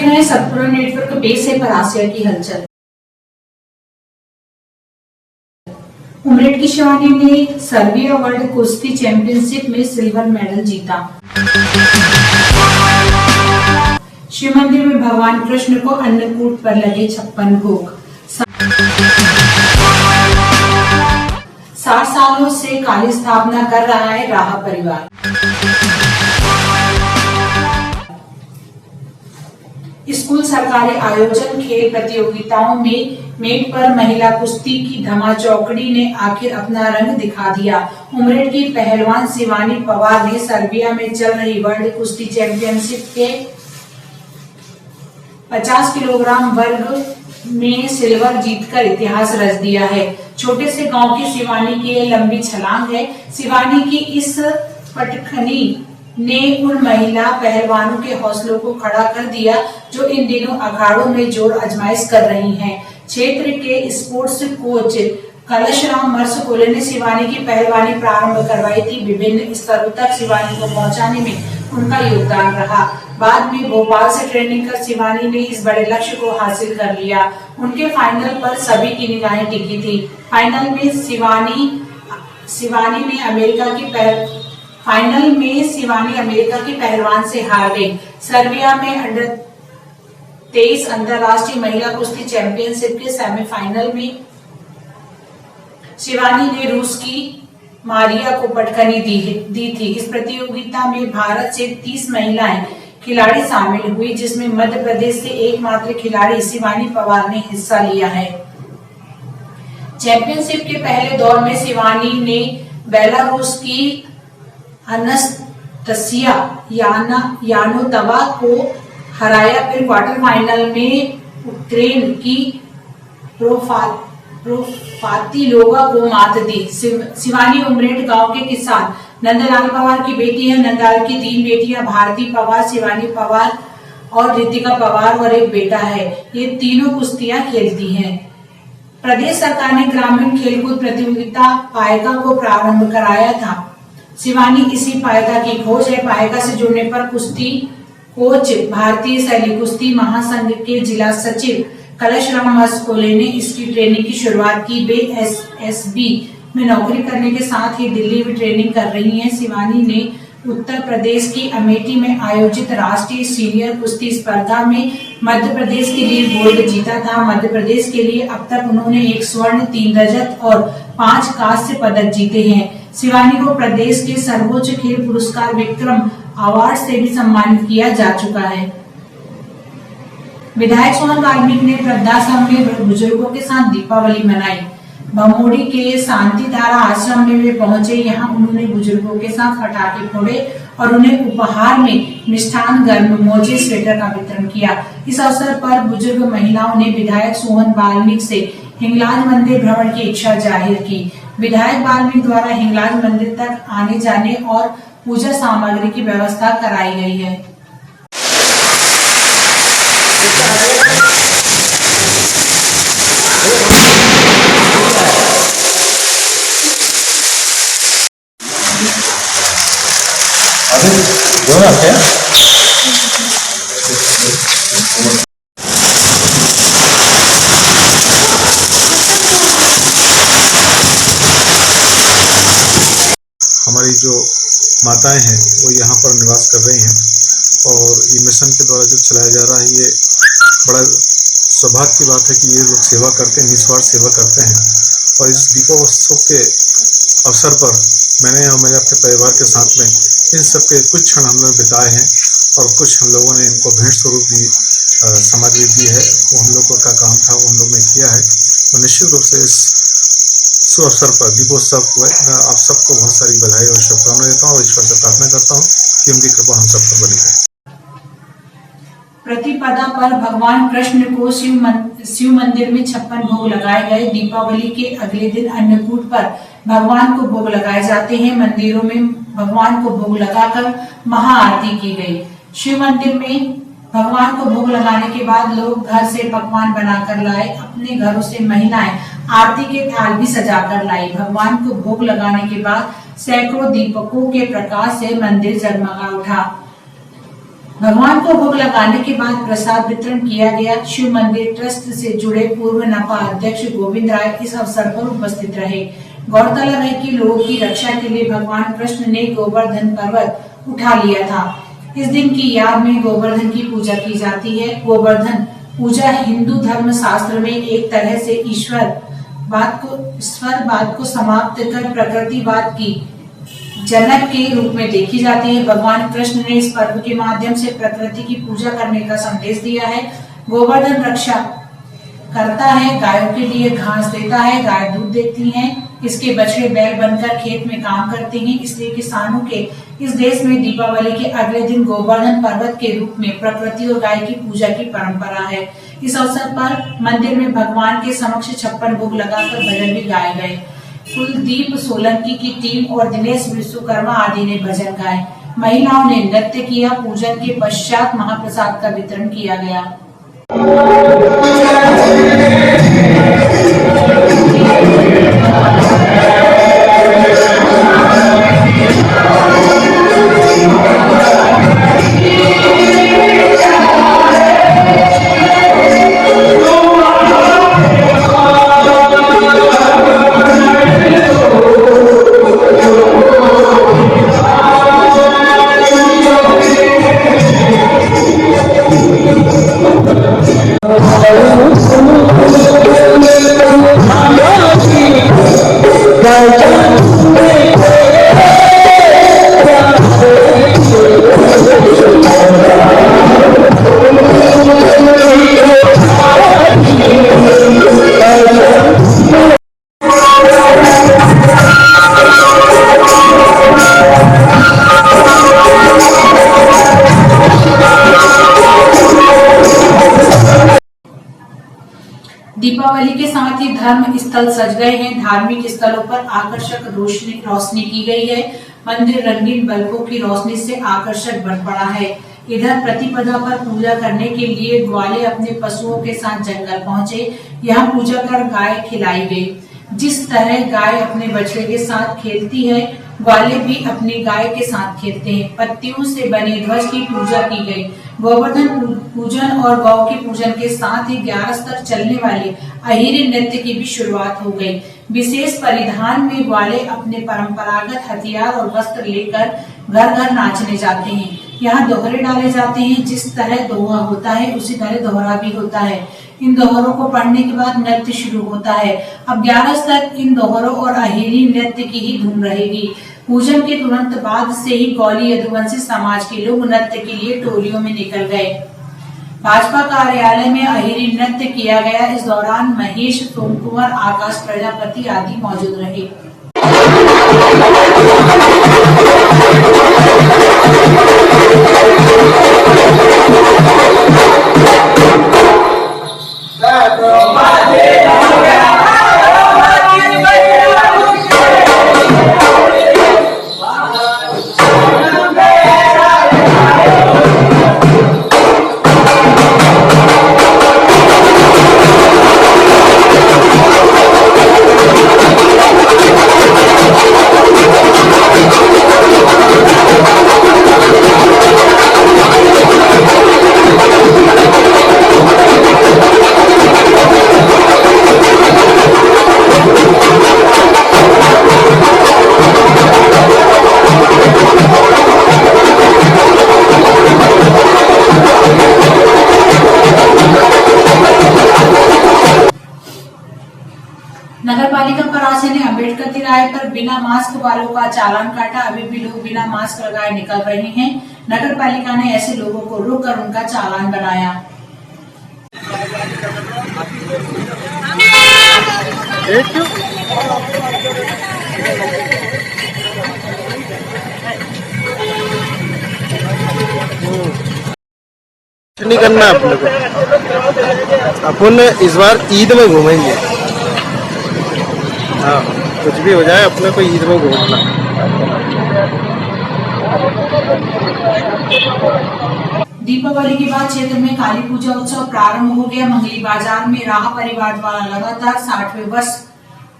देख रहे हैं सतपुरा नेटवर्क पेश है पर आसिया की हलचल। उमरेड की शिवानी ने सर्बिया वर्ल्ड कुश्ती चैंपियनशिप में सिल्वर मेडल जीता। शिव मंदिर में भगवान कृष्ण को अन्नकूट पर लगे 56 भोग। 60 सालों से काली स्थापना कर रहा है राहा परिवार। स्कूल सरकारी आयोजन खेल प्रतियोगिताओं में मेट पर महिला कुश्ती की धमाचौकड़ी ने आखिर अपना रंग दिखा दिया। उमरेड की पहलवान शिवानी पवार ने सर्बिया में चल रही वर्ल्ड कुश्ती चैंपियनशिप के 50 किलोग्राम वर्ग में सिल्वर जीतकर इतिहास रच दिया है। छोटे से गांव की शिवानी की ये लंबी छलांग है। शिवानी की इस पटखनी ने उन महिला पहलवानों के हौसलों को खड़ा कर दिया जो इन दिनों अखाड़ों में जोर आजमाइश कर रही हैं। क्षेत्र के स्पोर्ट्स कोच कलशराम मर्सकोले ने शिवानी की पहलवानी प्रारंभ करवाई थी। विभिन्न स्तरों तक शिवानी को पहुंचाने में उनका योगदान रहा। बाद में भोपाल से ट्रेनिंग कर शिवानी ने इस बड़े लक्ष्य को हासिल कर लिया। उनके फाइनल पर सभी की निगाहें टिकी थी। फाइनल में शिवानी अमेरिका की पहलवान से हार गई। सर्बिया में अंडर 23 अंतरराष्ट्रीय महिला कुश्ती चैंपियनशिप के सेमीफाइनल में शिवानी ने रूस की मारिया को पटखनी दी थी। इस प्रतियोगिता में भारत से 30 महिलाएं खिलाड़ी शामिल हुई, जिसमें मध्य प्रदेश से एकमात्र खिलाड़ी शिवानी पवार ने हिस्सा लिया है। चैंपियनशिप के पहले दौर में शिवानी ने बेलारूस की अनस्तसिया यानोतवा को हराया। फिर क्वार्टर फाइनल में यूक्रेन की प्रोफातिलोवा को मात दी। शिवानी उमरेड गांव के किसान नंदलाल पवार की बेटी है। नंदलाल की 3 बेटियां भारती पवार, शिवानी पवार और रितिका पवार और एक बेटा है। ये तीनों कुश्तियां खेलती हैं। प्रदेश सरकार ने ग्रामीण खेलकूद प्रतियोगिता पायका को प्रारंभ कराया था। शिवानी इसी पायका की खोज है। पायका से जुड़ने पर कुश्ती कोच भारतीय शैली कुश्ती महासंघ के जिला सचिव कलशराम मर्सकोले ने इसकी ट्रेनिंग की शुरुआत की। वे एसएसबी में नौकरी करने के साथ ही दिल्ली में ट्रेनिंग कर रही हैं। शिवानी ने उत्तर प्रदेश की अमेठी में आयोजित राष्ट्रीय सीनियर कुश्ती स्पर्धा में मध्य प्रदेश के लिए गोल्ड जीता था। मध्य प्रदेश के लिए अब तक उन्होंने 1 स्वर्ण, 3 रजत और 5 कांस्य पदक जीते हैं। शिवानी को प्रदेश के सर्वोच्च खेल पुरस्कार विक्रम अवार्ड से भी सम्मानित किया जा चुका है। विधायक सोहन वाल्मीकि ने वृद्धाश्रम में बुजुर्गों के साथ दीपावली मनाई। भमोड़ी के शांति धारा आश्रम में वे पहुंचे। यहाँ उन्होंने बुजुर्गों के साथ पटाखे फोड़े और उन्हें उपहार में मिष्ठान, गर्म मोजे, स्वेटर का वितरण किया। इस अवसर पर बुजुर्ग महिलाओं ने विधायक सोहन वाल्मीकि से हिंगलाज मंदिर भ्रमण की इच्छा जाहिर की। विधायक वाल्मीकि द्वारा हिंगलाज मंदिर तक आने जाने और पूजा सामग्री की व्यवस्था कराई गई है। हमारी जो माताएं हैं वो यहाँ पर निवास कर रही हैं और ये मिशन के द्वारा जो चलाया जा रहा है, ये बड़ा सौभाग्य की बात है कि ये लोग सेवा करते हैं, निस्वार्थ सेवा करते हैं। और इस दीपोत्सव के अवसर पर मैंने और मेरे अपने परिवार के साथ में इन सब के कुछ क्षण हम लोग बिताए हैं और कुछ हम लोगों ने इनको भेंट स्वरूप भी सामग्री दी है। वो हम लोगों का काम था, वो हम लोग ने किया है। और निश्चित रूप से इस अवसर पर दीपोत्सव को मैं आप सबको बहुत सारी बधाई और शुभकामनाएं देता हूँ और ईश्वर से प्रार्थना करता हूँ कि उनकी कृपा हम सब पर बनी रहे। प्रतिपदा पर भगवान कृष्ण को शिव मंदिर में 56 भोग लगाए गए। दीपावली के अगले दिन अन्नकूट पर भगवान को भोग लगाए जाते हैं। मंदिरों में भगवान को भोग लगाकर महाआरती की गई। शिव मंदिर में भगवान को भोग लगाने के बाद लोग घर से पकवान बनाकर लाए। अपने घरों से महिलाएं आरती के थाल भी सजाकर लाई। भगवान को भोग लगाने के बाद सैकड़ों दीपकों के प्रकाश से मंदिर जगमगा उठा। भगवान को भोग लगाने के बाद प्रसाद वितरण किया गया। शिव मंदिर ट्रस्ट से जुड़े पूर्व नपा अध्यक्ष गोविंद राय इस अवसर पर उपस्थित रहे। गौरतलब है कि लोगों की रक्षा के लिए भगवान कृष्ण ने गोवर्धन पर्वत उठा लिया था। इस दिन की याद में गोवर्धन की पूजा की जाती है। गोवर्धन पूजा हिंदू धर्म शास्त्र में एक तरह से ईश्वरवाद को समाप्त कर प्रकृतिवाद की जनक के रूप में देखी जाती है। भगवान कृष्ण ने इस पर्व के माध्यम से प्रकृति की पूजा करने का संदेश दिया है। गोवर्धन रक्षा करता है, गायों के लिए घास देता है, गाय दूध देती हैं, इसके बछड़े बैल बनकर खेत में काम करते हैं। इसलिए किसानों के इस देश में दीपावली के अगले दिन गोवर्धन पर्वत के रूप में प्रकृति और गाय की पूजा की परंपरा है। इस अवसर पर मंदिर में भगवान के समक्ष 56 भोग लगाकर भजन भी गाए गए। कुलदीप सोलंकी की टीम और दिनेश विश्वकर्मा आदि ने भजन गाए। महिलाओं ने नृत्य किया। पूजन के पश्चात महाप्रसाद का वितरण किया गया। दीपावली के साथ ही धर्म स्थल सज गए हैं। धार्मिक स्थलों पर आकर्षक रोशनी की गई है। मंदिर रंगीन बल्बों की रोशनी से आकर्षक बन पड़ा है। इधर प्रतिपदा पर पूजा करने के लिए ग्वाले अपने पशुओं के साथ जंगल पहुंचे। यहाँ पूजा कर गाय खिलाई गई। जिस तरह गाय अपने बछड़े के साथ खेलती है, ग्वाले भी अपनी गाय के साथ खेलते हैं। पत्तियों से बने ध्वज की पूजा की गई। गोवर्धन पूजन और गौ की पूजन के साथ ही 11 तक चलने वाले अहिरी नृत्य की भी शुरुआत हो गई। विशेष परिधान में ग्वाले अपने परंपरागत हथियार और वस्त्र लेकर घर घर नाचने जाते हैं। यहाँ दोहरे डाले जाते हैं। जिस तरह दोहा होता है उसी तरह दोहरा भी होता है। इन दोहरों को पढ़ने के बाद नृत्य शुरू होता है। अब 11 तक इन दोहरों और अहिरी नृत्य की ही धूम रहेगी। पूजन के तुरंत बाद से ही गौली यदुवंशी समाज के लोग नृत्य के लिए टोलियों में निकल गए। भाजपा कार्यालय में अहिरी नृत्य किया गया। इस दौरान महेश, सोमकुमार, आकाश प्रजापति आदि मौजूद रहे। नगरपालिका प्रशासन ने अम्बेडकर तिराहे पर बिना मास्क वालों का चालान काटा। अभी भी लोग बिना मास्क लगाए निकल रहे हैं। नगरपालिका ने ऐसे लोगों को रोककर उनका चालान बनाया। नहीं करना अपने को। अपन इस बार ईद में घूमेंगे। हाँ, कुछ भी हो जाए अपने को ईद में घूमना। दीपावली के बाद क्षेत्र में काली पूजा उत्सव प्रारंभ हो गया। मंगली बाजार में राह परिवार द्वारा लगातार 60वें वर्ष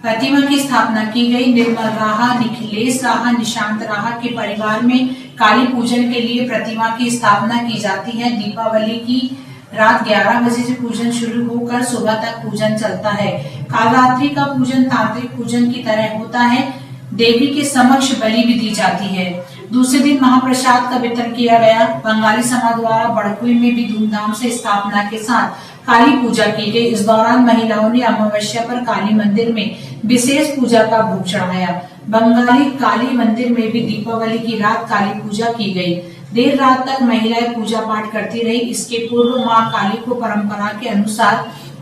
प्रतिमा की स्थापना की गई। निर्मल राहा, निखिलेश राहा, निशांत राहा के परिवार में काली पूजन के लिए प्रतिमा की स्थापना की जाती है। दीपावली की रात 11 बजे से पूजन शुरू होकर सुबह तक पूजन चलता है। कालरात्रि का पूजन तांत्रिक पूजन की तरह होता है। देवी के समक्ष बलि भी दी जाती है। दूसरे दिन महाप्रसाद का वितरण किया गया। बंगाली समाज द्वारा बड़कुई में भी धूमधाम से स्थापना के साथ काली पूजा की गई। इस दौरान महिलाओं ने अमावस्या पर काली मंदिर में विशेष पूजा का भोग चढ़ाया। बंगाली काली मंदिर में भी दीपावली की रात काली पूजा की गई। देर रात तक महिलाएं पूजा पाठ करती रही। इसके पूर्व मां काली को परंपरा के अनुसार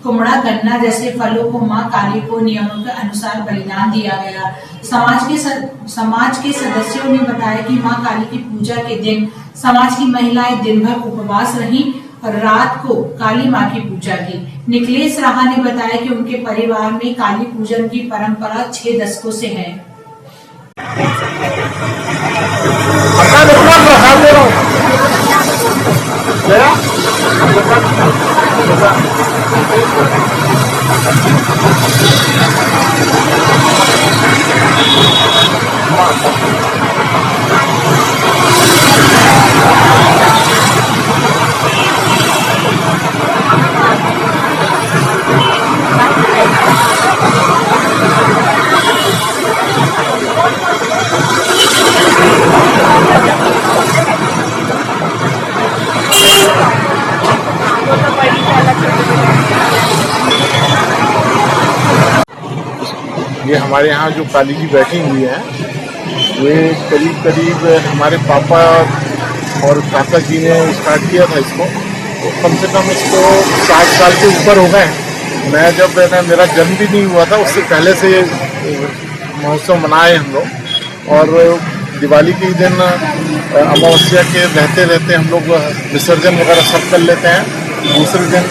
कुमड़ा, गन्ना जैसे फलों को मां काली को नियमों के अनुसार बलिदान दिया गया। समाज के सदस्यों ने बताया कि मां काली की पूजा के दिन समाज की महिलाएं दिन भर उपवास रहीं और रात को काली मां की पूजा की। निखिलेश राहा ने बताया कि उनके परिवार में काली पूजन की परंपरा 6 दशकों से है। ये हमारे यहाँ जो काली जी बैठी हुई है, ये करीब हमारे पापा और काका जी ने स्टार्ट किया था इसको। तो कम से कम इसको 60 साल के ऊपर हो गए। मैं जब मेरा जन्म भी नहीं हुआ था उससे पहले से ये महोत्सव मनाए हम लोग। और दिवाली के दिन अमावस्या के रहते हम लोग विसर्जन वगैरह सब कर लेते हैं। दूसरे दिन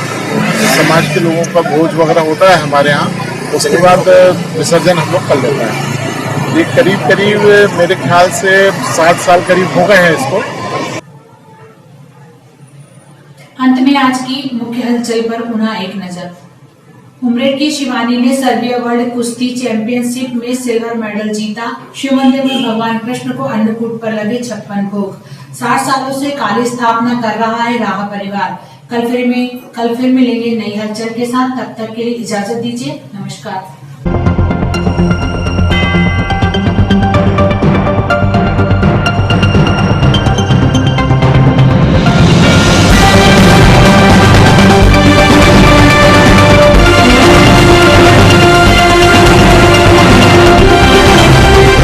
समाज के लोगों का भोज वगैरह होता है हमारे यहाँ, उसके बाद विसर्जन हम लोग कर लेते हैं। ये करीब मेरे ख्याल से 60 साल करीब हो गए हैं इसको। अंत में आज की मुख्य हलचल पर पुनः एक नजर। उमरेड की शिवानी ने सर्बिया वर्ल्ड कुश्ती चैंपियनशिप में सिल्वर मेडल जीता। शिव मंदिर में भगवान कृष्ण को अन्नकूट पर लगे 56 भोग। 60 सालों से काली स्थापना कर रहा है राहा परिवार। कल फिर मिलेंगे नई हलचल के साथ। तब तक के लिए इजाजत दीजिए। नमस्कार।